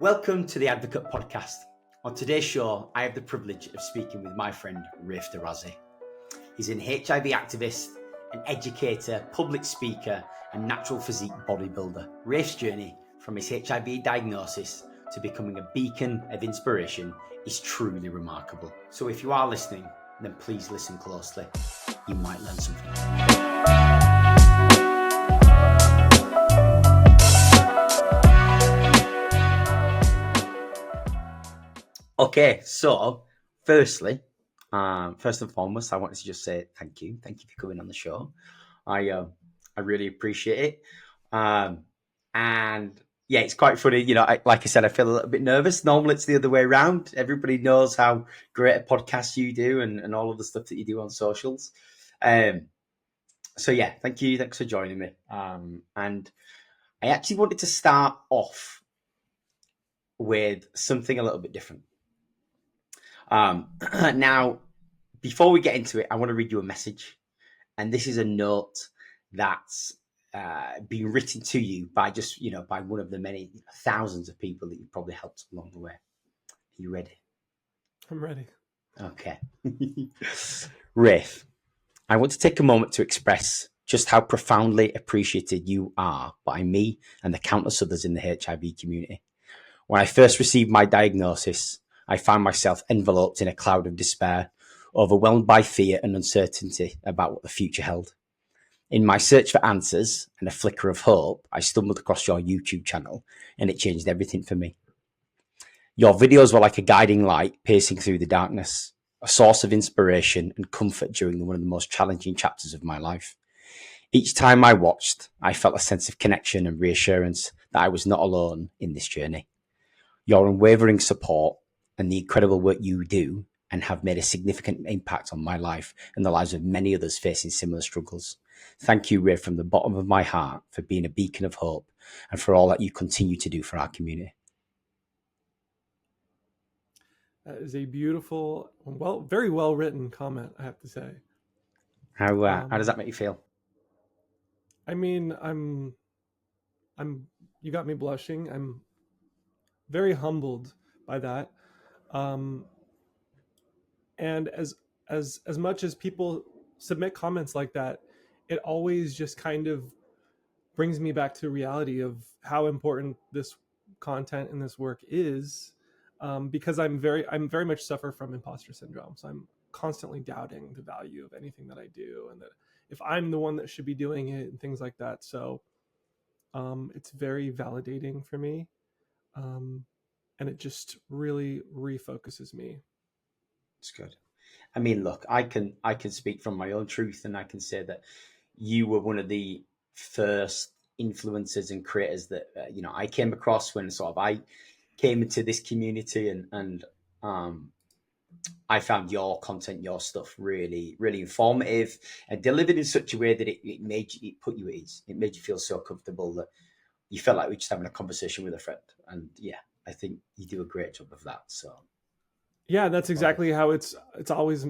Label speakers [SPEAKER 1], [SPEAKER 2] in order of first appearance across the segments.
[SPEAKER 1] Welcome to the Advocate podcast. On today's show, I have the privilege of speaking with my friend Raif Derrazi. He's an HIV activist, an educator, public speaker, and natural physique bodybuilder. Raif's journey from his HIV diagnosis to becoming a beacon of inspiration is truly remarkable. So if you are listening, then please listen closely. You might learn something. Okay, so first and foremost, I wanted to just say thank you. Thank you for coming on the show. I really appreciate it. And yeah, it's quite funny. Like I said, I feel a little bit nervous. Normally, it's the other way around. Everybody knows how great a podcast you do and all of the stuff that you do on socials. So yeah, thank you. Thanks for joining me. And I actually wanted to start off with something a little bit different. Now, before we get into it, I want to read you a message. And this is a note that's been written to you by by one of the many thousands of people that you've probably helped along the way. Are you ready?
[SPEAKER 2] I'm ready.
[SPEAKER 1] Okay. Raif, I want to take a moment to express just how profoundly appreciated you are by me and the countless others in the HIV community. When I first received my diagnosis, I found myself enveloped in a cloud of despair, overwhelmed by fear and uncertainty about what the future held. In my search for answers and a flicker of hope, I stumbled across your YouTube channel, and it changed everything for me. Your videos were like a guiding light piercing through the darkness, a source of inspiration and comfort during one of the most challenging chapters of my life. Each time I watched, I felt a sense of connection and reassurance that I was not alone in this journey. Your unwavering support and the incredible work you do and have made a significant impact on my life and the lives of many others facing similar struggles. Thank you, Raif, from the bottom of my heart for being a beacon of hope and for all that you continue to do for our community.
[SPEAKER 2] That is a beautiful, very well written comment, I have to say.
[SPEAKER 1] How does that make you feel?
[SPEAKER 2] I mean, you got me blushing. I'm very humbled by that. And as much as people submit comments like that, it always just kind of brings me back to reality of how important this content and this work is, because I'm very much suffer from imposter syndrome. So I'm constantly doubting the value of anything that I do, and that if I'm the one that should be doing it and things like that. So it's very validating for me. And it just really refocuses me.
[SPEAKER 1] It's good. I mean, look, I can speak from my own truth, and I can say that you were one of the first influencers and creators that I came across when I came into this community, and I found your content, your stuff really, really informative and delivered in such a way that it put you at ease. It made you feel so comfortable that you felt like we were just having a conversation with a friend. And yeah, I think you do a great job of that. So
[SPEAKER 2] yeah, that's exactly how it's always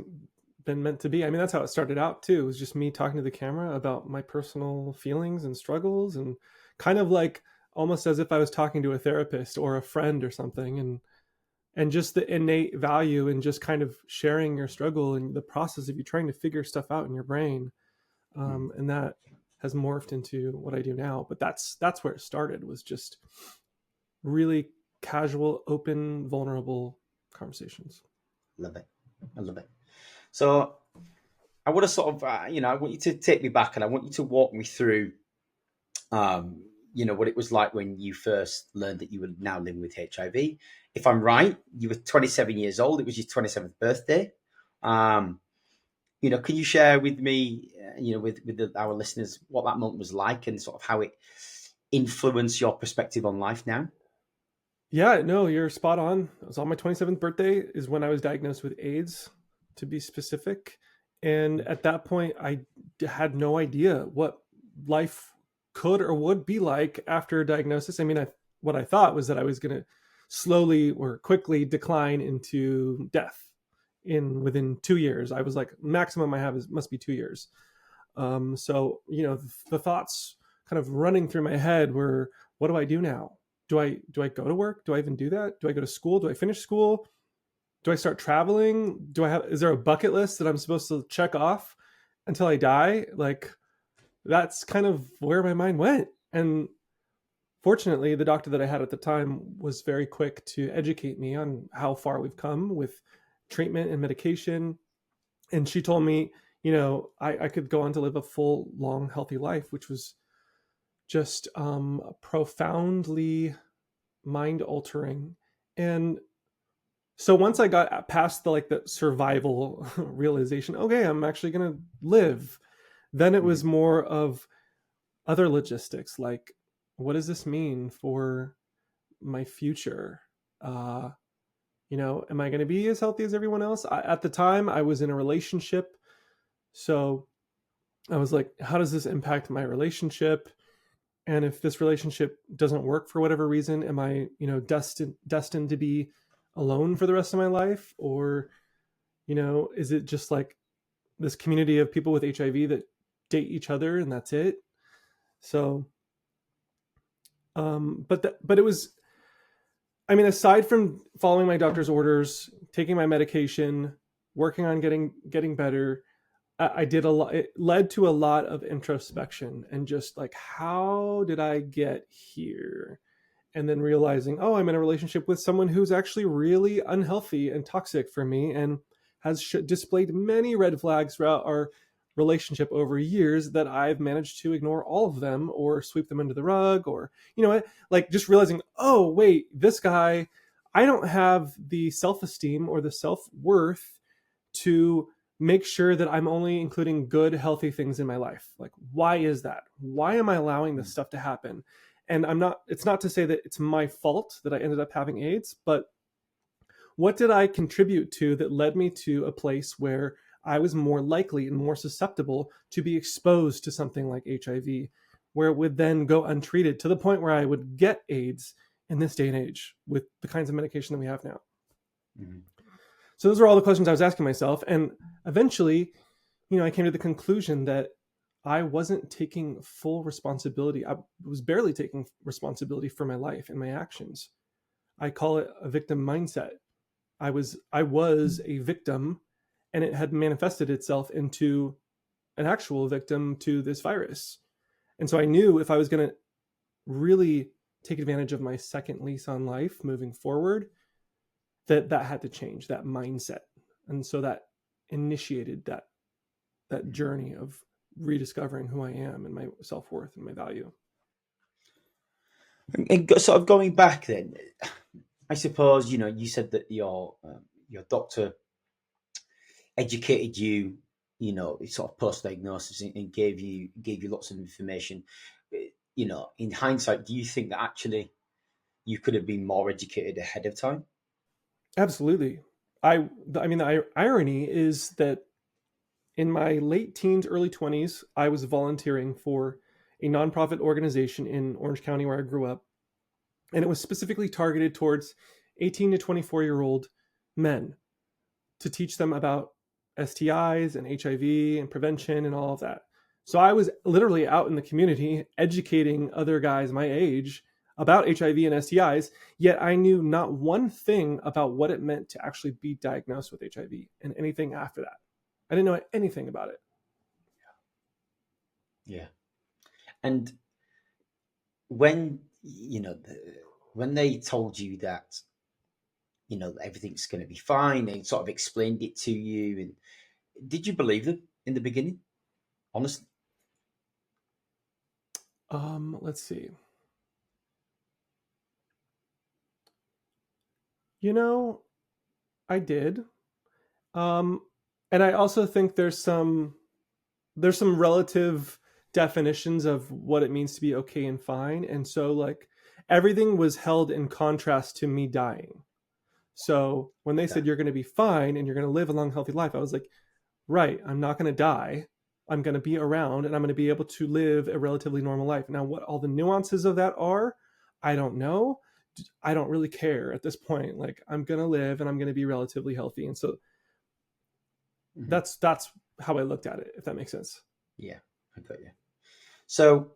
[SPEAKER 2] been meant to be. I mean, that's how it started out too. It was just me talking to the camera about my personal feelings and struggles, and kind of like almost as if I was talking to a therapist or a friend or something, and just the innate value in just kind of sharing your struggle and the process of you trying to figure stuff out in your brain. And that has morphed into what I do now. But that's where it started, was just really casual, open, vulnerable conversations.
[SPEAKER 1] Love it. I love it. So I want to sort of, I want you to take me back, and I want you to walk me through, what it was like when you first learned that you were now living with HIV. If I'm right, you were 27 years old. It was your 27th birthday. Can you share with me, with our listeners, what that moment was like and sort of how it influenced your perspective on life now?
[SPEAKER 2] Yeah, no, you're spot on. It was on my 27th birthday is when I was diagnosed with AIDS, to be specific. And at that point, I had no idea what life could or would be like after a diagnosis. I mean, what I thought was that I was going to slowly or quickly decline into death within 2 years. I was like, maximum I have must be 2 years. So, the thoughts kind of running through my head were, what do I do now? do I go to work? Do I even do that? Do I go to school? Do I finish school? Do I start traveling? Is there a bucket list that I'm supposed to check off until I die? Like, that's kind of where my mind went. And fortunately, the doctor that I had at the time was very quick to educate me on how far we've come with treatment and medication. And she told me, I could go on to live a full, long, healthy life, which was just profoundly mind altering. And so once I got past the survival realization, okay, I'm actually going to live, then it was more of other logistics, like, what does this mean for my future? Am I going to be as healthy as everyone else? At the time, I was in a relationship. So I was like, how does this impact my relationship? And if this relationship doesn't work for whatever reason, am I, destined to be alone for the rest of my life? Or, is it just like this community of people with HIV that date each other and that's it? So, but it was, aside from following my doctor's orders, taking my medication, working on getting better, I did a lot. It led to a lot of introspection and just like, how did I get here? And then realizing, oh, I'm in a relationship with someone who's actually really unhealthy and toxic for me and has displayed many red flags throughout our relationship over years that I've managed to ignore all of them or sweep them under the rug, or, like just realizing, oh, wait, this guy, I don't have the self-esteem or the self-worth to make sure that I'm only including good, healthy things in my life. Like, why is that? Why am I allowing this stuff to happen? And it's not to say that it's my fault that I ended up having AIDS, but what did I contribute to that led me to a place where I was more likely and more susceptible to be exposed to something like HIV, where it would then go untreated to the point where I would get AIDS in this day and age with the kinds of medication that we have now. Mm-hmm. So those are all the questions I was asking myself. And eventually, I came to the conclusion that I wasn't taking full responsibility. I was barely taking responsibility for my life and my actions. I call it a victim mindset. I was a victim, and it had manifested itself into an actual victim to this virus. And so I knew if I was going to really take advantage of my second lease on life moving forward, that had to change, that mindset. And so that initiated that journey of rediscovering who I am and my self-worth and my value.
[SPEAKER 1] And sort of going back then, I suppose, you said that your doctor educated you, sort of post-diagnosis and gave you lots of information. In hindsight, do you think that actually you could have been more educated ahead of time?
[SPEAKER 2] Absolutely. The irony is that in my late teens, early 20s, I was volunteering for a nonprofit organization in Orange County where I grew up. And it was specifically targeted towards 18 to 24-year-old men to teach them about STIs and HIV and prevention and all of that. So I was literally out in the community educating other guys my age about HIV and STIs, yet I knew not one thing about what it meant to actually be diagnosed with HIV and anything after that. I didn't know anything about it.
[SPEAKER 1] Yeah. And when, when they told you that, everything's going to be fine, they sort of explained it to you, and did you believe them in the beginning? Honestly?
[SPEAKER 2] Let's see. I did. And I also think there's some relative definitions of what it means to be okay and fine. And so like everything was held in contrast to me dying. So when they said you're going to be fine and you're going to live a long, healthy life, I was like, right, I'm not going to die. I'm going to be around and I'm going to be able to live a relatively normal life. Now, what all the nuances of that are, I don't know. I don't really care at this point. Like, I'm going to live and I'm going to be relatively healthy. And so that's how I looked at it, if that makes sense.
[SPEAKER 1] Yeah, I got you. So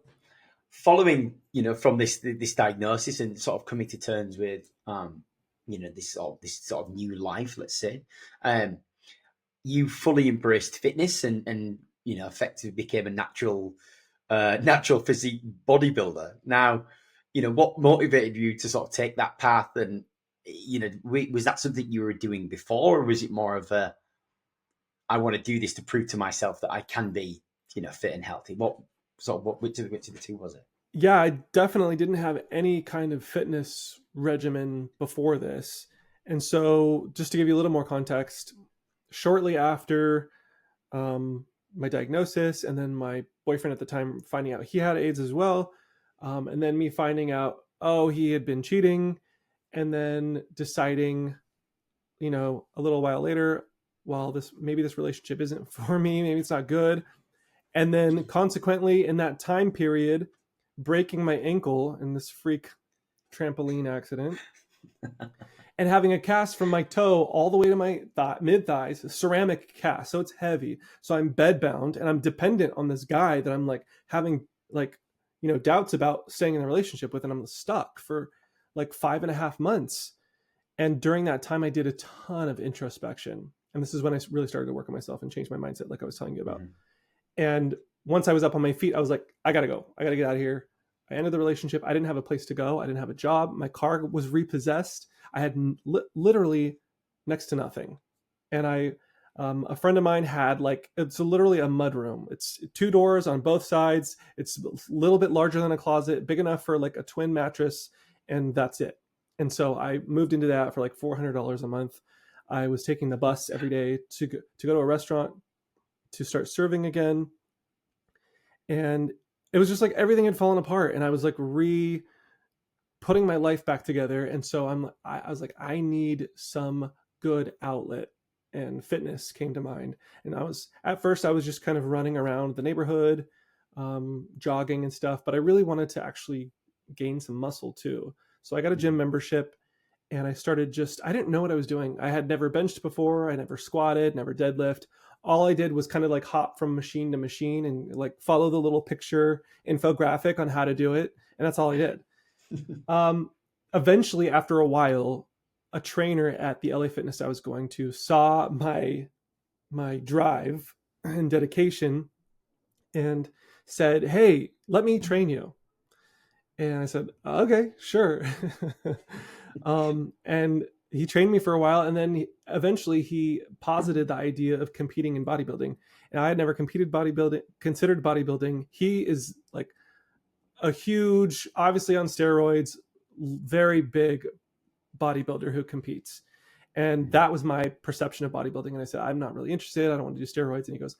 [SPEAKER 1] following, from this diagnosis and sort of coming to terms with, this sort of new life, let's say, you fully embraced fitness and effectively became a natural physique bodybuilder. Now, what motivated you to sort of take that path? And, was that something you were doing before, or was it more of I want to do this to prove to myself that I can be, fit and healthy? Which of the two was it?
[SPEAKER 2] Yeah, I definitely didn't have any kind of fitness regimen before this. And so, just to give you a little more context, shortly after my diagnosis, and then my boyfriend at the time finding out he had AIDS as well, and then me finding out, oh, he had been cheating, and then deciding, a little while later, well, maybe this relationship isn't for me, maybe it's not good. And then consequently, in that time period, breaking my ankle in this freak trampoline accident and having a cast from my toe all the way to my mid thighs, ceramic cast. So it's heavy. So I'm bedbound and I'm dependent on this guy that I'm like having doubts about staying in a relationship with. And I'm stuck for like 5.5 months. And during that time, I did a ton of introspection. And this is when I really started to work on myself and change my mindset, like I was telling you about. And once I was up on my feet, I was like, I got to go. I got to get out of here. I ended the relationship. I didn't have a place to go. I didn't have a job. My car was repossessed. I had literally next to nothing. And a friend of mine had it's literally a mud room. It's 2 doors on both sides. It's a little bit larger than a closet, big enough for like a twin mattress. And that's it. And so I moved into that for like $400 a month. I was taking the bus every day to go to a restaurant to start serving again. And it was just like everything had fallen apart, and I was like putting my life back together. And so I was like, I need some good outlet, and fitness came to mind. And at first I was just kind of running around the neighborhood, jogging and stuff, but I really wanted to actually gain some muscle too. So I got a gym membership, and I didn't know what I was doing. I had never benched before. I never squatted, never deadlift. All I did was kind of like hop from machine to machine and like follow the little picture infographic on how to do it. And that's all I did. Eventually, after a while, a trainer at the LA Fitness I was going to saw my drive and dedication and said, "Hey, let me train you." And I said, "Okay, sure." And he trained me for a while, and then eventually he posited the idea of competing in bodybuilding. And I had never considered bodybuilding. He is like a huge, obviously on steroids, very big bodybuilder who competes. And that was my perception of bodybuilding. And I said, I'm not really interested. I don't want to do steroids. And he goes,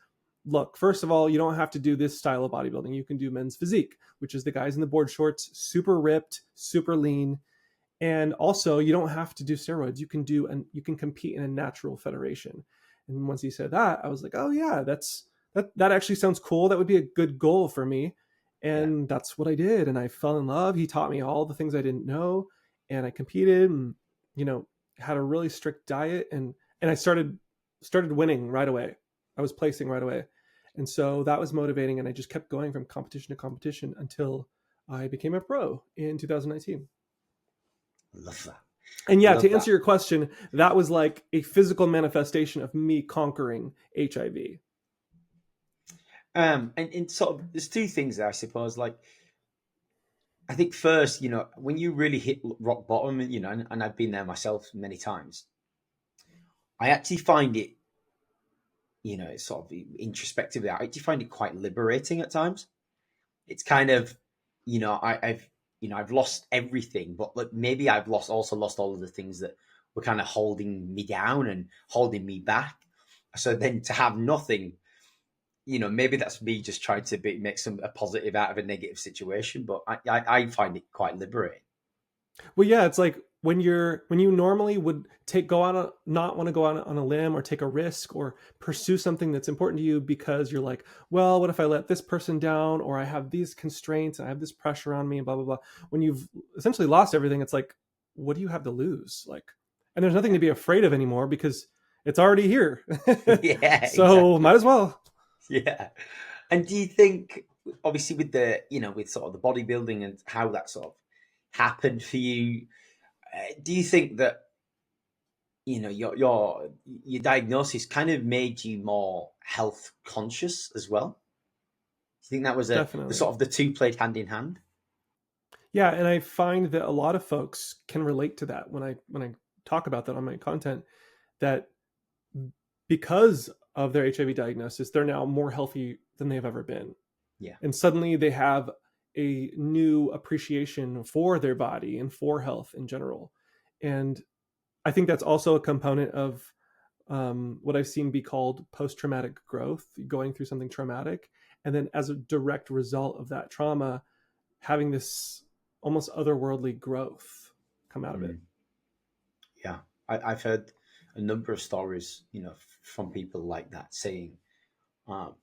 [SPEAKER 2] look, first of all, you don't have to do this style of bodybuilding. You can do men's physique, which is the guys in the board shorts, super ripped, super lean. And also, you don't have to do steroids. You can compete in a natural federation. And once he said that, I was like, oh yeah, that actually sounds cool. That would be a good goal for me. And that's what I did. And I fell in love. He taught me all the things I didn't know. And I competed and, had a really strict diet. And I started winning right away. I was placing right away. And so that was motivating. And I just kept going from competition to competition until I became a pro in 2019.
[SPEAKER 1] Love that.
[SPEAKER 2] And yeah, to answer your question, that was like a physical manifestation of me conquering HIV.
[SPEAKER 1] And sort of, there's 2 things there, I suppose. Like, I think first, when you really hit rock bottom, and I've been there myself many times, I actually find it, sort of introspectively, I actually find it quite liberating at times. It's kind of, I've lost everything, but maybe I've also lost all of the things that were kind of holding me down and holding me back. So then to have nothing, maybe that's me just trying to make a positive out of a negative situation. But I find it quite liberating.
[SPEAKER 2] Well, yeah, it's like when you normally would not want to go out on a limb or take a risk or pursue something that's important to you because you're like, well, what if I let this person down, or I have these constraints and I have this pressure on me and blah, blah, blah. When you've essentially lost everything, it's like, what do you have to lose? Like, and there's nothing to be afraid of anymore because it's already here.
[SPEAKER 1] Yeah.
[SPEAKER 2] So exactly. Might as well.
[SPEAKER 1] Yeah. And do you think, obviously with the, with sort of the bodybuilding and how that sort of happened for you, do you think that, your diagnosis kind of made you more health conscious as well? Do you think that was the
[SPEAKER 2] Definitely.
[SPEAKER 1] sort of the two played hand in hand?
[SPEAKER 2] Yeah, and I find that a lot of folks can relate to that when I talk about that on my content, that because of their HIV diagnosis, they're now more healthy than they've ever been.
[SPEAKER 1] Yeah.
[SPEAKER 2] And suddenly they have a new appreciation for their body and for health in general. And I think that's also a component of what I've seen be called post-traumatic growth, going through something traumatic, and then as a direct result of that trauma, having this almost otherworldly growth come out of it.
[SPEAKER 1] Mm. Yeah. I've heard a number of stories, from people like that saying, um,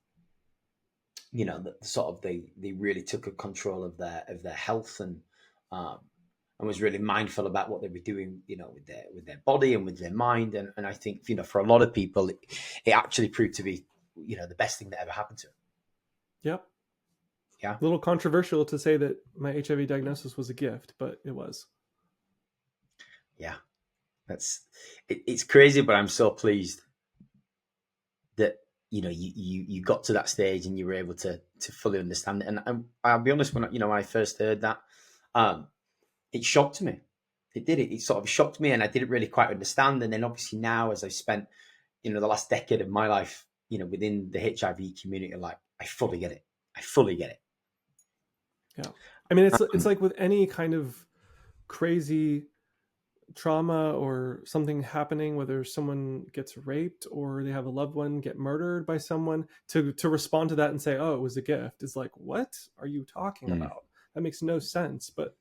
[SPEAKER 1] that sort of they really took a control of their health, um, and was really mindful about what they were doing, with their body and with their mind. And I think, for a lot of people, it actually proved to be, the best thing that ever happened to them.
[SPEAKER 2] Yep.
[SPEAKER 1] Yeah.
[SPEAKER 2] A little controversial to say that my HIV diagnosis was a gift, but it was.
[SPEAKER 1] Yeah. It's crazy, but I'm so pleased that, you got to that stage and you were able to fully understand it. And I'll be honest, when I first heard that, um, it shocked me. It did. It sort of shocked me, and I didn't really quite understand. And then obviously now, as I've spent, the last decade of my life, within the HIV community, like, I fully get it. I fully get it.
[SPEAKER 2] Yeah. I mean, it's
[SPEAKER 1] Um,
[SPEAKER 2] like with any kind of crazy trauma or something happening, whether someone gets raped or they have a loved one get murdered by someone, to respond to that and say, oh, it was a gift, is like, what are you talking
[SPEAKER 1] mm,
[SPEAKER 2] about? That makes no sense. But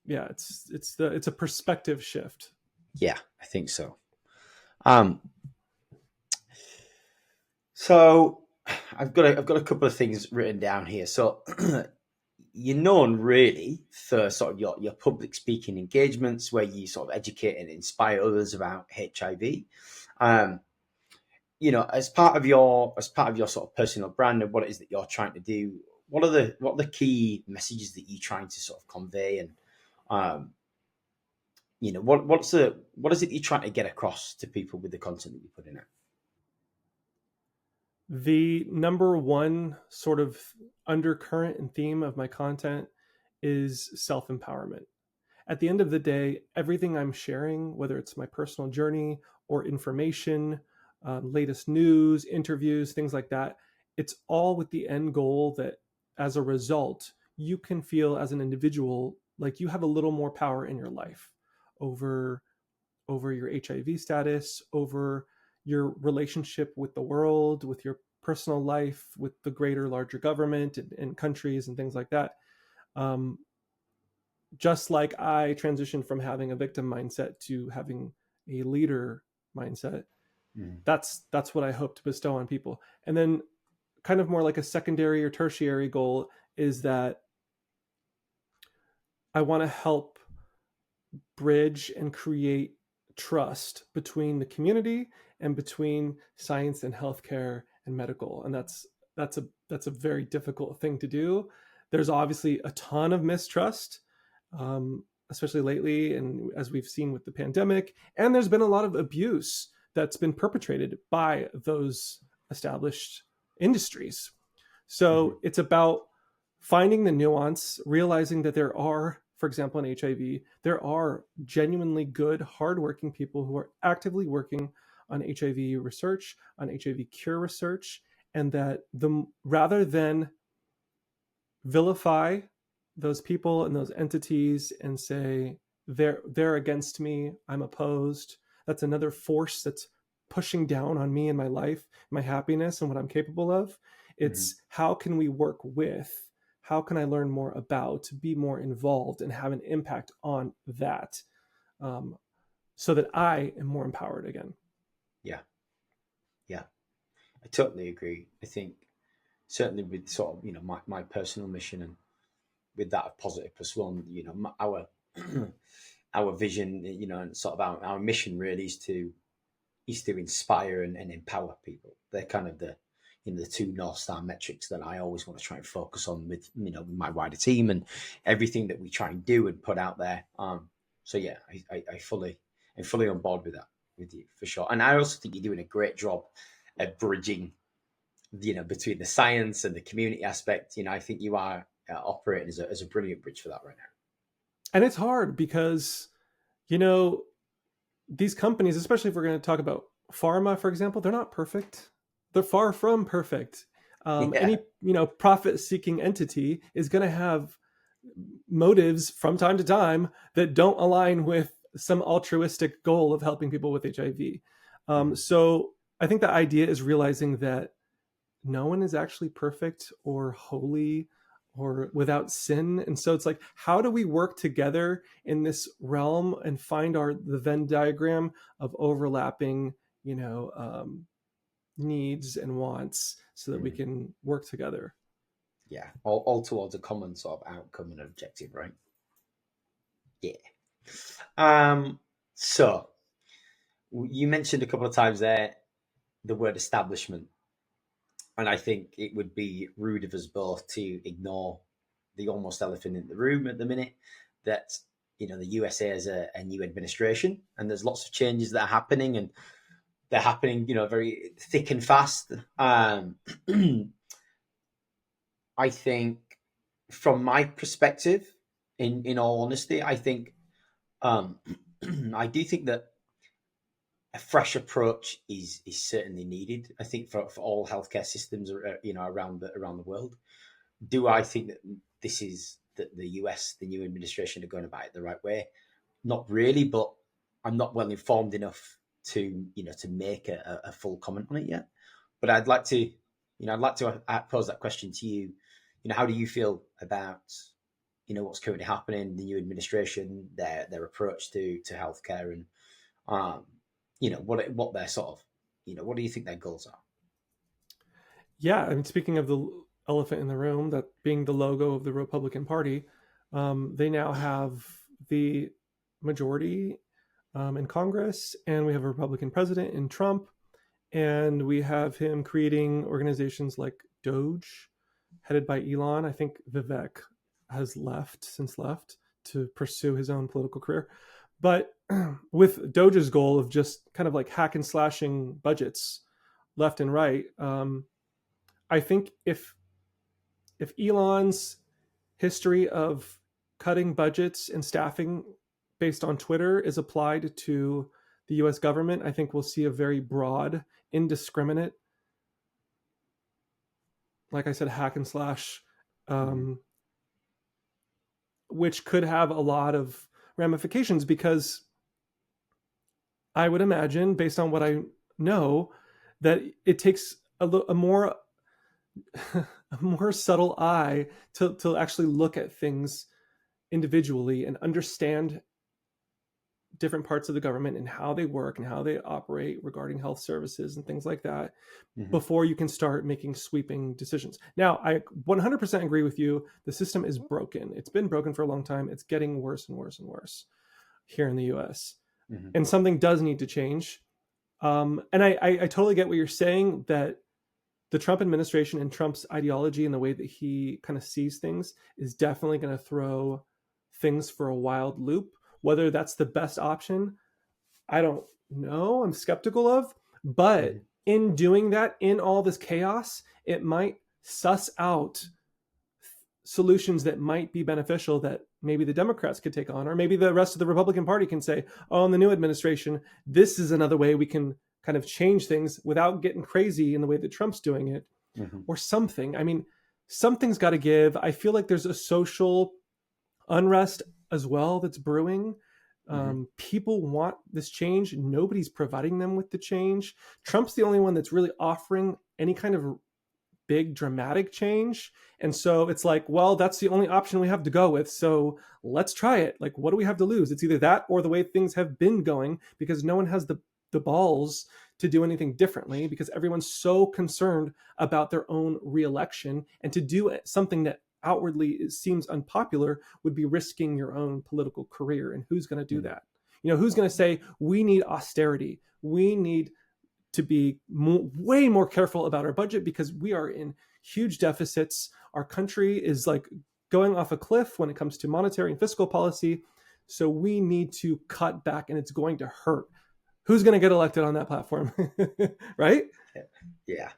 [SPEAKER 2] yeah, it's a perspective shift.
[SPEAKER 1] yeah, I think so. Um, so I've got a couple of things written down here. So you're known really for sort of your public speaking engagements where you sort of educate and inspire others about HIV. Um, as part of your sort of personal brand and what it is that you're trying to do, what are the key messages that you're trying to sort of convey, and um, what is it you're trying to get across to people with the content that you're putting out?
[SPEAKER 2] The number one sort of undercurrent and theme of my content is self-empowerment. At the end of the day, everything I'm sharing, whether it's my personal journey or information, latest news, interviews, things like that, it's all with the end goal that as a result, you can feel as an individual like you have a little more power in your life over your HIV status, over your relationship with the world, with your personal life, with the greater, larger government and countries and things like that. Um, just like I transitioned from having a victim mindset to having a leader mindset,
[SPEAKER 1] Mm,
[SPEAKER 2] that's what I hope to bestow on people. And then kind of more like a secondary or tertiary goal is that I want to help bridge and create trust between the community and between science and healthcare and medical. And that's a very difficult thing to do. There's obviously a ton of mistrust, especially lately, and as we've seen with the pandemic. And there's been a lot of abuse that's been perpetrated by those established industries.
[SPEAKER 1] mhm,
[SPEAKER 2] So it's about finding the nuance, realizing that there are, for example, in HIV, there are genuinely good, hardworking people who are actively working on HIV research, on HIV cure research, and that the rather than vilify those people and those entities and say they're against me, I'm opposed, that's another force that's pushing down on me and my life, my happiness and what I'm capable of.
[SPEAKER 1] mhm.
[SPEAKER 2] It's how can we work with, how can I learn more about, be more involved and have an impact on that, um, so that I am more empowered again.
[SPEAKER 1] Yeah, yeah, I totally agree. I think certainly with sort of my personal mission, and with that of Positive Plus One, our our vision, and sort of our mission really is to inspire and empower people. They're kind of the two North Star metrics that I always want to try and focus on with, my wider team and everything that we try and do and put out there. So yeah, I'm fully on board with that, with you for sure. And I also think you're doing a great job at bridging, between the science and the community aspect. I think you are operating as a brilliant bridge for that right now.
[SPEAKER 2] And it's hard because, these companies, especially if we're going to talk about pharma, for example, they're not perfect. They're far from perfect. Any profit-seeking entity is going to have motives from time to time that don't align with some altruistic goal of helping people with HIV. So I think the idea is realizing that no one is actually perfect or holy or without sin. And so it's like, how do we work together in this realm and find the Venn diagram of overlapping, needs and wants so that we can work together?
[SPEAKER 1] Yeah, all towards a common sort of outcome and objective, right? Yeah. So you mentioned a couple of times there the word establishment. And I think it would be rude of us both to ignore the almost elephant in the room at the minute, that the USA has a new administration, and there's lots of changes that are happening, and they're happening very thick and fast. I think, from my perspective, in all honesty, I think I do think that a fresh approach is certainly needed. I think for all healthcare systems, around the world. Do I think that this is that the US, the new administration, are going about it the right way? Not really, but I'm not well informed enough to make a full comment on it yet. But I'd like to pose that question to you. How do you feel about what's currently happening, the new administration, their approach to healthcare, and what their sort of what do you think their goals are?
[SPEAKER 2] Yeah, I mean, speaking of the elephant in the room, that being the logo of the Republican Party, they now have the majority in Congress, and we have a Republican president in Trump, and we have him creating organizations like Doge, headed by Elon. I think Vivek has since left to pursue his own political career. But with Doge's goal of just kind of like hack and slashing budgets left and right, I think if Elon's history of cutting budgets and staffing based on Twitter is applied to the US government, I think we'll see a very broad, indiscriminate, like I said, hack and slash, which could have a lot of ramifications, because I would imagine, based on what I know, that it takes a more subtle eye to actually look at things individually and understand different parts of the government and how they work and how they operate regarding health services and things like that, before you can start making sweeping decisions. Now, I 100% agree with you. The system is broken. It's been broken for a long time. It's getting worse and worse and worse here in the US. And something does need to change. And I totally get what you're saying, that the Trump administration and Trump's ideology and the way that he kind of sees things is definitely going to throw things for a wild loop. Whether that's the best option, I don't know. I'm skeptical of. But in doing that, in all this chaos, it might suss out solutions that might be beneficial that maybe the Democrats could take on, or maybe the rest of the Republican Party can say, oh, in the new administration, this is another way we can kind of change things without getting crazy in the way that Trump's doing it, or something. I mean, something's got to give. I feel like there's a social unrest as well that's brewing. People want this change. Nobody's providing them with the change. Trump's the only one that's really offering any kind of big dramatic change. And so it's like, well, that's the only option we have to go with. So let's try it. Like, what do we have to lose? It's either that or the way things have been going, because no one has the balls to do anything differently, because everyone's so concerned about their own reelection, and to do something that outwardly seems unpopular would be risking your own political career. And who's going to do that? Who's going to say, we need austerity, we need to be way more careful about our budget because we are in huge deficits. Our country is like going off a cliff when it comes to monetary and fiscal policy. So we need to cut back, and it's going to hurt. Who's going to get elected on that platform? Right?
[SPEAKER 1] Yeah.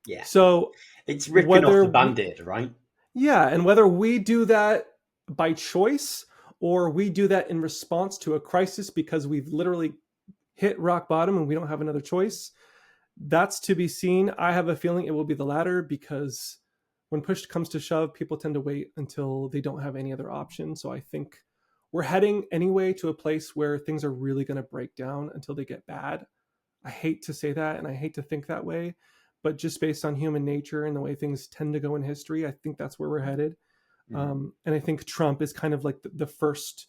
[SPEAKER 1] Yeah.
[SPEAKER 2] So
[SPEAKER 1] it's ripping off the Band-Aid, right?
[SPEAKER 2] Yeah. And whether we do that by choice or we do that in response to a crisis because we've literally hit rock bottom and we don't have another choice, that's to be seen. I have a feeling it will be the latter because when push comes to shove, people tend to wait until they don't have any other option. So I think we're heading anyway to a place where things are really going to break down until they get bad. I hate to say that and I hate to think that way, but just based on human nature and the way things tend to go in history, I think that's where we're headed. And I think Trump is kind of like the first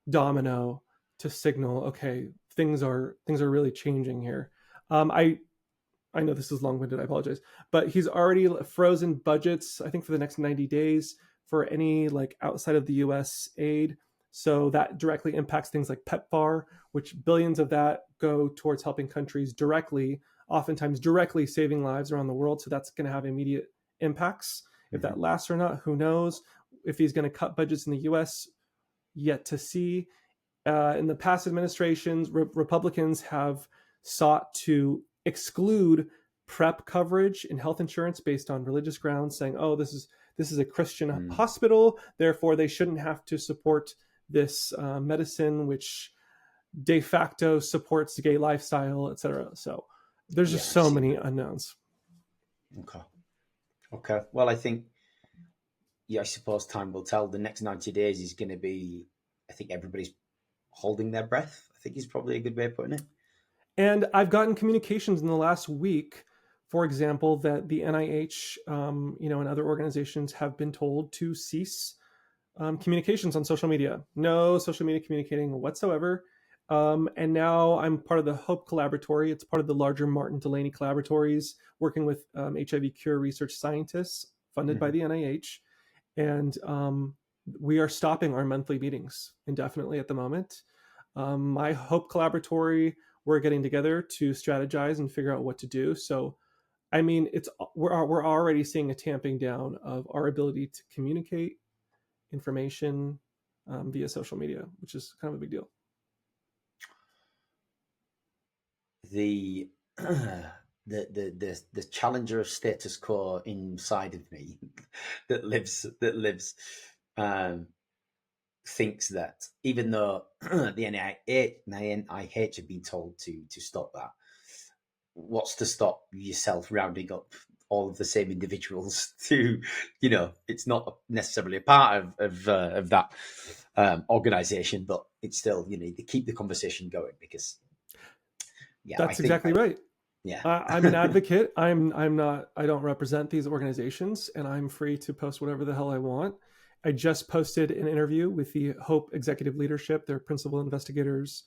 [SPEAKER 2] domino to signal, okay, things are really changing here. I know this is long-winded, I apologize, but he's already frozen budgets, I think, for the next 90 days for any like outside of the US aid. So that directly impacts things like PEPFAR, which billions of that go towards helping countries directly, oftentimes directly saving lives around the world. So that's going to have immediate impacts. If that lasts or not, who knows? If he's going to cut budgets in the US, yet to see. In the past administrations, Republicans have sought to exclude PrEP coverage in health insurance based on religious grounds, saying, oh, this is a Christian hospital, therefore they shouldn't have to support this medicine, which de facto supports the gay lifestyle, etc. So there's just so many unknowns.
[SPEAKER 1] Okay. Well, I think, I suppose time will tell. The next 90 days is going to be, I think everybody's holding their breath, I think is probably a good way of putting it.
[SPEAKER 2] And I've gotten communications in the last week, for example, that the NIH, and other organizations have been told to cease communications on social media. No social media communicating whatsoever. And now I'm part of the HOPE Collaboratory. It's part of the larger Martin Delaney Collaboratories, working with HIV cure research scientists funded by the NIH. And we are stopping our monthly meetings indefinitely at the moment. My HOPE Collaboratory, we're getting together to strategize and figure out what to do. So, I mean, we're already seeing a tamping down of our ability to communicate information via social media, which is kind of a big deal.
[SPEAKER 1] The challenger of status quo inside of me that lives thinks that even though the NIH have been told to stop that, what's to stop yourself rounding up all of the same individuals to, it's not necessarily a part of that organization, but it's still, to keep the conversation going because,
[SPEAKER 2] that's exactly right.
[SPEAKER 1] Yeah,
[SPEAKER 2] I'm an advocate. I don't represent these organizations, and I'm free to post whatever the hell I want. I just posted an interview with the HOPE executive leadership, their principal investigators,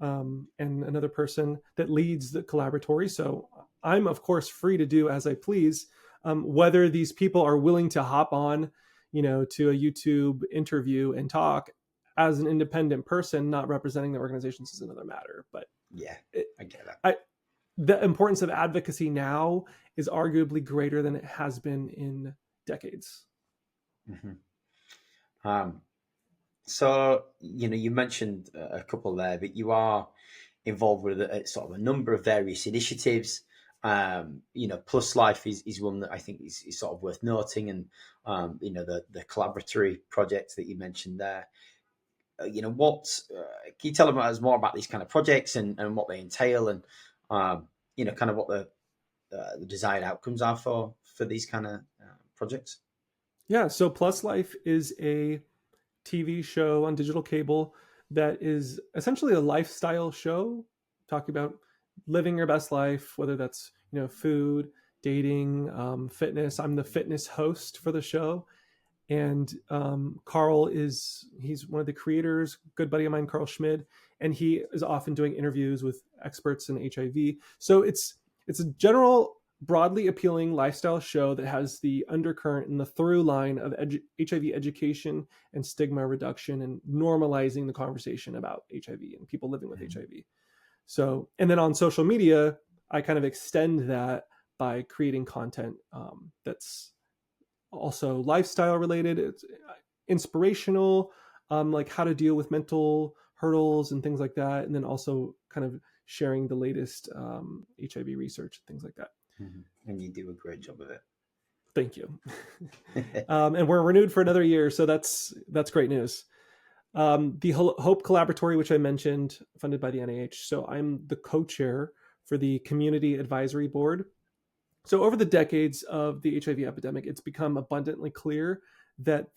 [SPEAKER 2] and another person that leads the collaboratory. So I'm, of course, free to do as I please. Whether these people are willing to hop on, to a YouTube interview and talk as an independent person, not representing the organizations, is another matter. But
[SPEAKER 1] I get that.
[SPEAKER 2] The importance of advocacy now is arguably greater than it has been in decades.
[SPEAKER 1] So, you mentioned a couple there, but you are involved with sort of a number of various initiatives. Plus Life is one that I think is sort of worth noting, and the collaboratory projects that you mentioned there. Can you tell us more about these kind of projects and what they entail, and kind of what the desired outcomes are for these kind of projects?
[SPEAKER 2] Yeah, so Plus Life is a TV show on digital cable that is essentially a lifestyle show talking about living your best life, whether that's food, dating, fitness. I'm the fitness host for the show, and Carl he's one of the creators, good buddy of mine, Carl Schmid, and he is often doing interviews with experts in HIV. So it's a general, broadly appealing lifestyle show that has the undercurrent and the through line of HIV education and stigma reduction and normalizing the conversation about HIV and people living with HIV. So, and then on social media, I kind of extend that by creating content that's also lifestyle related. It's inspirational, like how to deal with mental hurdles and things like that. And then also kind of sharing the latest HIV research and things like that.
[SPEAKER 1] And you do a great job of it.
[SPEAKER 2] Thank you. And we're renewed for another year. So that's great news. The Hope Collaboratory, which I mentioned, funded by the NIH. So I'm the co-chair for the Community Advisory Board. So over the decades of the HIV epidemic, it's become abundantly clear that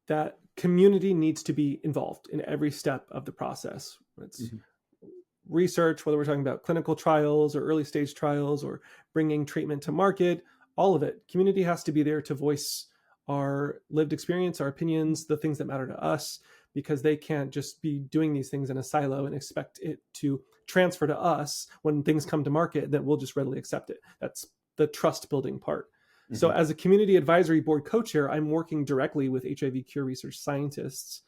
[SPEAKER 2] that community needs to be involved in every step of the process. It's research, whether we're talking about clinical trials or early stage trials or bringing treatment to market, all of it. Community has to be there to voice our lived experience, our opinions, the things that matter to us, because they can't just be doing these things in a silo and expect it to transfer to us when things come to market, that we'll just readily accept it. That's the trust building part. So as a community advisory board co-chair, I'm working directly with HIV cure research scientists,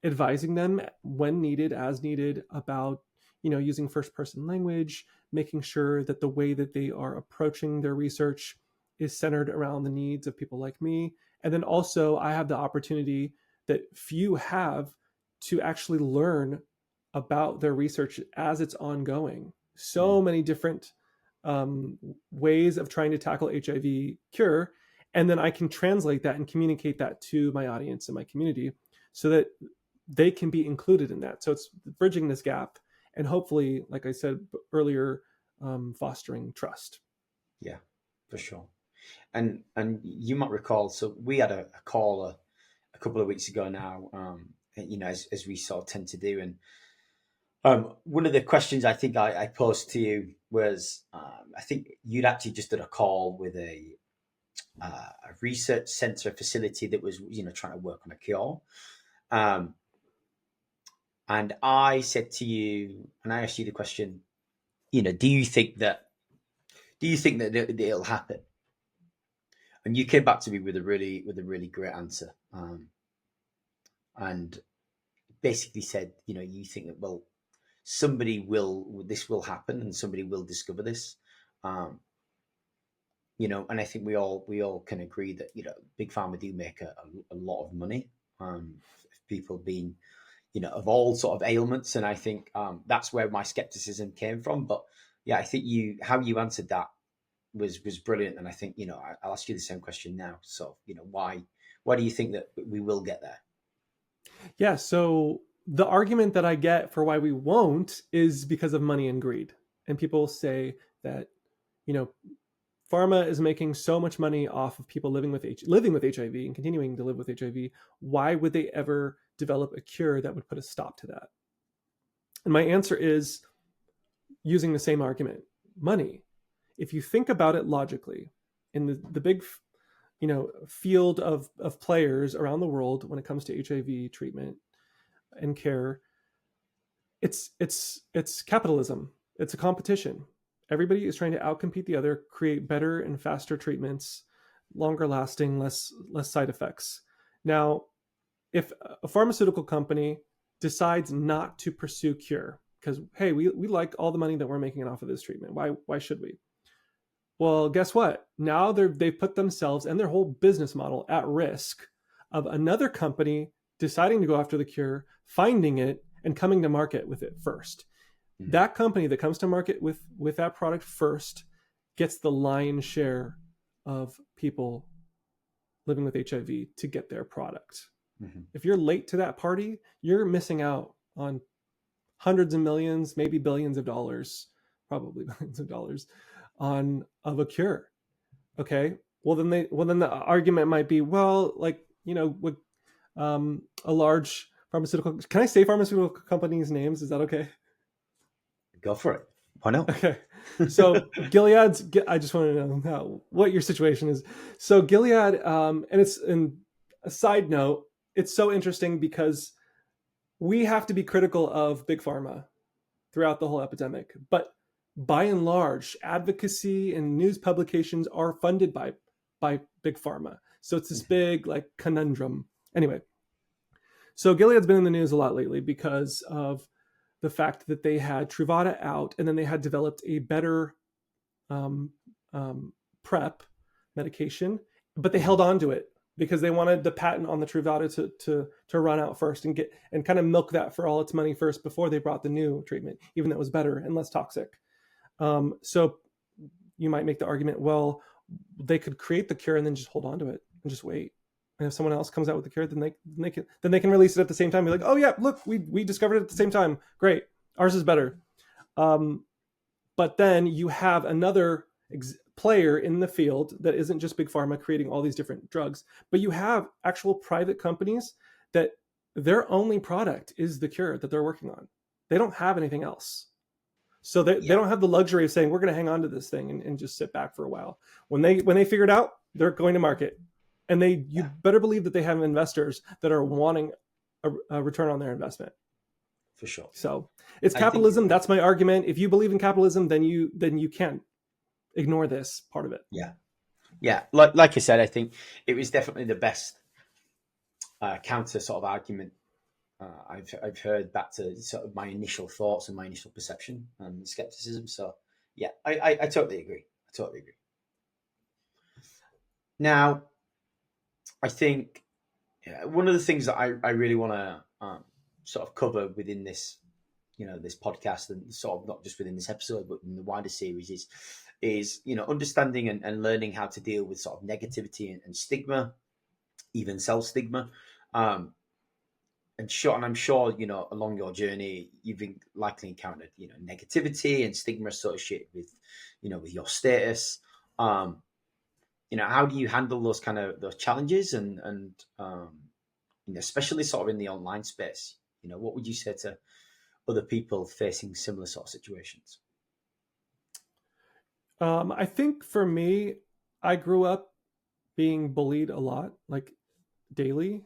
[SPEAKER 2] advising them when needed, as needed, about using first person language, making sure that the way that they are approaching their research is centered around the needs of people like me. And then also I have the opportunity that few have to actually learn about their research as it's ongoing. So many different ways of trying to tackle HIV cure. And then I can translate that and communicate that to my audience and my community so that they can be included in that. So it's bridging this gap and hopefully, like I said earlier, fostering trust.
[SPEAKER 1] Yeah, for sure. And you might recall, so we had a call a couple of weeks ago now, as we sort of tend to do. And one of the questions I think I posed to you was, I think you'd actually just did a call with a research center facility that was, trying to work on a cure. And I said to you, and I asked you the question, do you think that it'll happen? And you came back to me with a really great answer, and basically said, you think that, well, this will happen, and somebody will discover this, and I think we all can agree that big pharma do make a lot of money, people being of all sort of ailments, and I think that's where my skepticism came from. But yeah, I think how you answered that was brilliant, and I think I'll ask you the same question now. So why do you think that we will get there?
[SPEAKER 2] Yeah, so the argument that I get for why we won't is because of money and greed. And people say that pharma is making so much money off of people living with HIV and continuing to live with HIV. Why would they ever develop a cure that would put a stop to that? And my answer is using the same argument: money. If you think about it logically, in the big field of players around the world when it comes to HIV treatment and care, it's capitalism. It's a competition. Everybody is trying to outcompete the other, create better and faster treatments, longer lasting, less side effects. Now, if a pharmaceutical company decides not to pursue cure because, hey, we like all the money that we're making off of this treatment, why should we? Well, guess what? Now they've put themselves and their whole business model at risk of another company deciding to go after the cure, finding it, and coming to market with it first. That company that comes to market with that product first gets the lion's share of people living with HIV to get their product. If you're late to that party, you're missing out on hundreds of millions, maybe billions of dollars, probably billions of dollars of a cure. Okay. Well, then the argument might be, well, like, with a large pharmaceutical, can I say pharmaceutical companies' names? Is that okay?
[SPEAKER 1] Go for it. Why not?
[SPEAKER 2] Okay. So Gilead's, I just want to know what your situation is. So Gilead, and it's in a side note, it's so interesting because we have to be critical of big pharma throughout the whole epidemic. But by and large, advocacy and news publications are funded by big pharma. So it's this big like conundrum. Anyway, so Gilead's been in the news a lot lately because of the fact that they had Truvada out, and then they had developed a better PrEP medication, but they held on to it because they wanted the patent on the Truvada to run out first and kind of milk that for all its money first before they brought the new treatment, even though it was better and less toxic. So you might make the argument, well, they could create the cure and then just hold on to it and just wait. And if someone else comes out with the cure, then they can release it at the same time. Be like, oh yeah, look, we discovered it at the same time. Great, ours is better. But then you have another player in the field that isn't just big pharma creating all these different drugs, but you have actual private companies that their only product is the cure that they're working on. They don't have anything else. So they don't have the luxury of saying, we're going to hang on to this thing and just sit back for a while. When they figure it out, they're going to market. And you better believe that they have investors that are wanting a return on their investment.
[SPEAKER 1] For sure.
[SPEAKER 2] So it's capitalism. That's my argument. If you believe in capitalism, then you can't ignore this part of it.
[SPEAKER 1] Yeah. Yeah. Like I said, I think it was definitely the best counter sort of argument I've heard back to sort of my initial thoughts and my initial perception and skepticism. So yeah, I totally agree. Now, I think one of the things that I really want to sort of cover within this, this podcast, and sort of not just within this episode, but in the wider series is understanding and learning how to deal with sort of negativity and stigma, even self-stigma. And I'm sure, along your journey, you've likely encountered, negativity and stigma associated with, with your status. How do you handle those challenges and especially sort of in the online space? What would you say to other people facing similar sort of situations?
[SPEAKER 2] I think for me, I grew up being bullied a lot, like daily,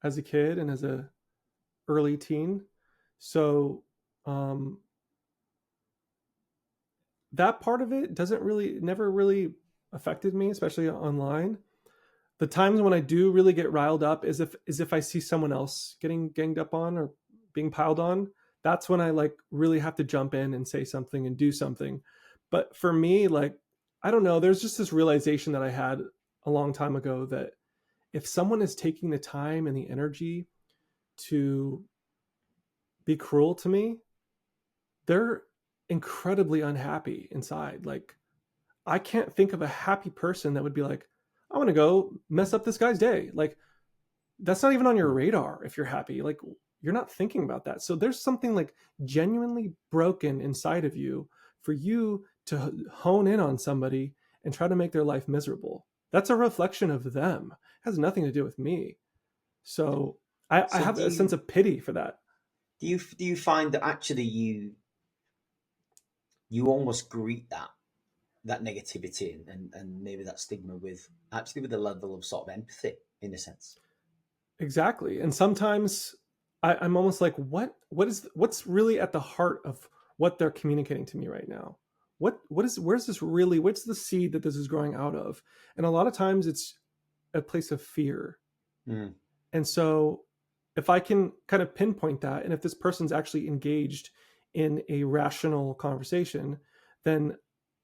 [SPEAKER 2] as a kid and as a early teen. So that part of it never really affected me, especially online. The times when I do really get riled up is if I see someone else getting ganged up on or being piled on. That's when I really have to jump in and say something and do something. But for me, I don't know, there's just this realization that I had a long time ago that if someone is taking the time and the energy to be cruel to me, they're incredibly unhappy inside. I can't think of a happy person that would be like, I want to go mess up this guy's day. That's not even on your radar if you're happy. You're not thinking about that. So there's something genuinely broken inside of you for you to hone in on somebody and try to make their life miserable. That's a reflection of them. It has nothing to do with me. So I have a sense of pity for that.
[SPEAKER 1] Do you find that actually you almost greet that negativity and maybe that stigma with a level of sort of empathy in a sense?
[SPEAKER 2] Exactly. And sometimes I'm almost like, what's really at the heart of what they're communicating to me right now? What's the seed that this is growing out of? And a lot of times it's a place of fear. Mm. And so if I can kind of pinpoint that, and if this person's actually engaged in a rational conversation, then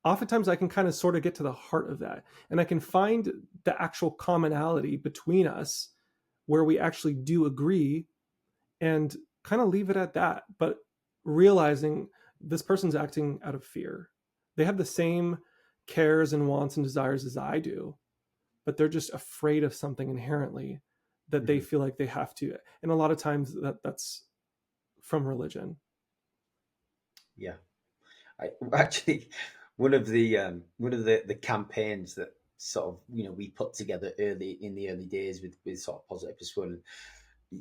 [SPEAKER 2] oftentimes I can kind of sort of get to the heart of that. And I can find the actual commonality between us where we actually do agree and kind of leave it at that. But realizing this person's acting out of fear. They have the same cares and wants and desires as I do, but they're just afraid of something inherently that they feel like they have to. And a lot of times that's from religion.
[SPEAKER 1] Yeah. Actually, one of the campaigns that sort of, we put together in the early days with sort of Positive Persuasion,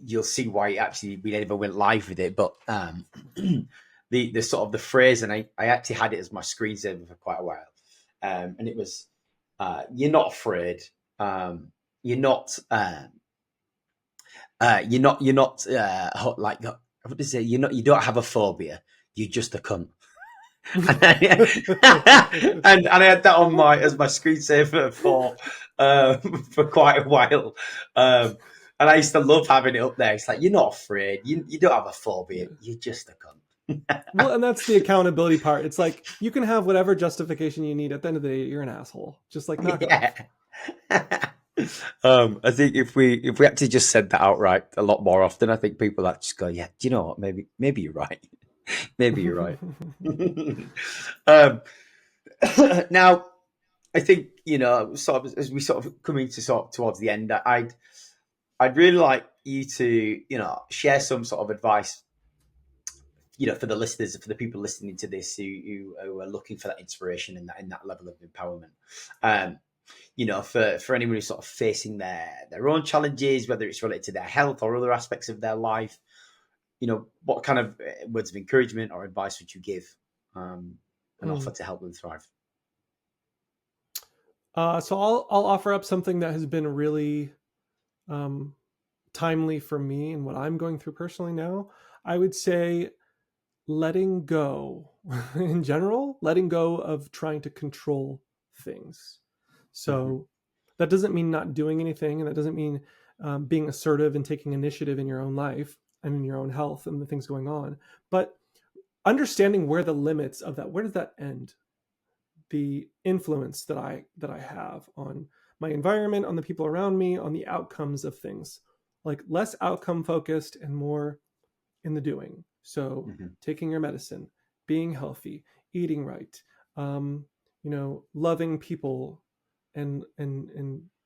[SPEAKER 1] you'll see why we never went live with it, but the sort of the phrase, and I actually had it as my screensaver for quite a while, and it was, you're not afraid, you're not what does it say? You don't have a phobia, you're just a cunt. and I had that on as my screensaver for quite a while, and I used to love having it up there. It's like, you're not afraid, you don't have a phobia, you're just a cunt.
[SPEAKER 2] Well, and that's the accountability part. It's like you can have whatever justification you need. At the end of the day, you're an asshole. Just like knock it
[SPEAKER 1] Yeah.
[SPEAKER 2] off.
[SPEAKER 1] I think if we actually just said that outright a lot more often, I think people that just go, yeah, do you know what? Maybe you're right. Maybe you're right. um, now, I think sort of as we sort of coming to sort of towards the end, I'd really like you to share some sort of advice, for the listeners, for the people listening to this who are looking for that inspiration and that level of empowerment. For anyone who's sort of facing their own challenges, whether it's related to their health or other aspects of their life, what kind of words of encouragement or advice would you give and offer to help them thrive?
[SPEAKER 2] So I'll offer up something that has been really timely for me and what I'm going through personally now. I would say letting go in general, letting go of trying to control things. So that doesn't mean not doing anything, and that doesn't mean being assertive and taking initiative in your own life and in your own health and the things going on, but understanding where the limits of that, where does that end? The influence that I have on my environment, on the people around me, on the outcomes of things, like less outcome focused and more in the doing. So taking your medicine, being healthy, eating right, loving people, and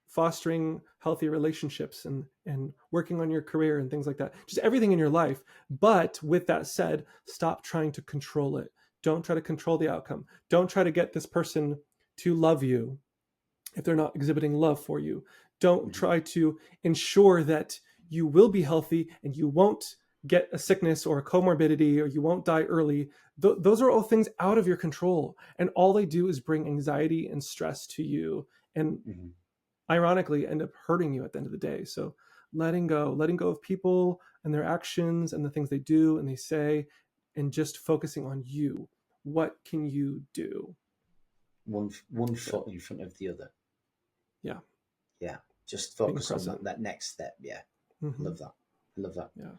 [SPEAKER 2] fostering healthy relationships, and working on your career and things like that. Just everything in your life. But with that said, stop trying to control it. Don't try to control the outcome. Don't try to get this person to love you if they're not exhibiting love for you. Don't try to ensure that you will be healthy and you won't get a sickness or a comorbidity, or you won't die early. Those are all things out of your control. And all they do is bring anxiety and stress to you. And ironically, end up hurting you at the end of the day. So letting go of people and their actions and the things they do and they say, and just focusing on you. What can you do?
[SPEAKER 1] One foot in front of the other.
[SPEAKER 2] Yeah.
[SPEAKER 1] Yeah. Just focus on that next step. Yeah. I love that. Yeah.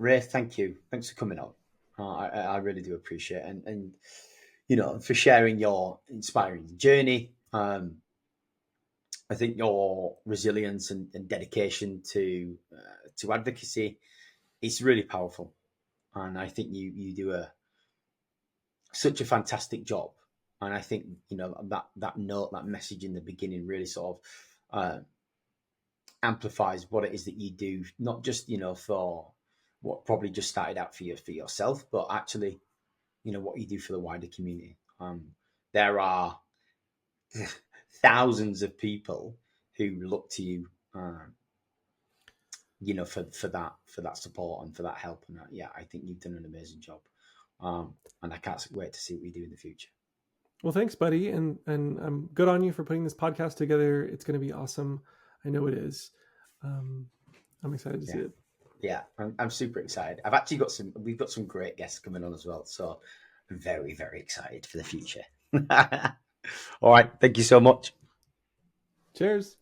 [SPEAKER 1] Raif, thank you. Thanks for coming on. I really do appreciate it. And for sharing your inspiring journey. I think your resilience and dedication to advocacy is really powerful, and I think you do such a fantastic job. And I think that note, that message in the beginning, really sort of amplifies what it is that you do, not just for what probably just started out for yourself, but actually what you do for the wider community. There are thousands of people who look to you, for that support and for that help. And I think you've done an amazing job. And I can't wait to see what we do in the future.
[SPEAKER 2] Well, thanks, buddy, and good on you for putting this podcast together. It's going to be awesome. I know it is. I'm excited to see it.
[SPEAKER 1] Yeah, I'm super excited. We've got some great guests coming on as well. So I'm very, very excited for the future. All right. Thank you so much.
[SPEAKER 2] Cheers.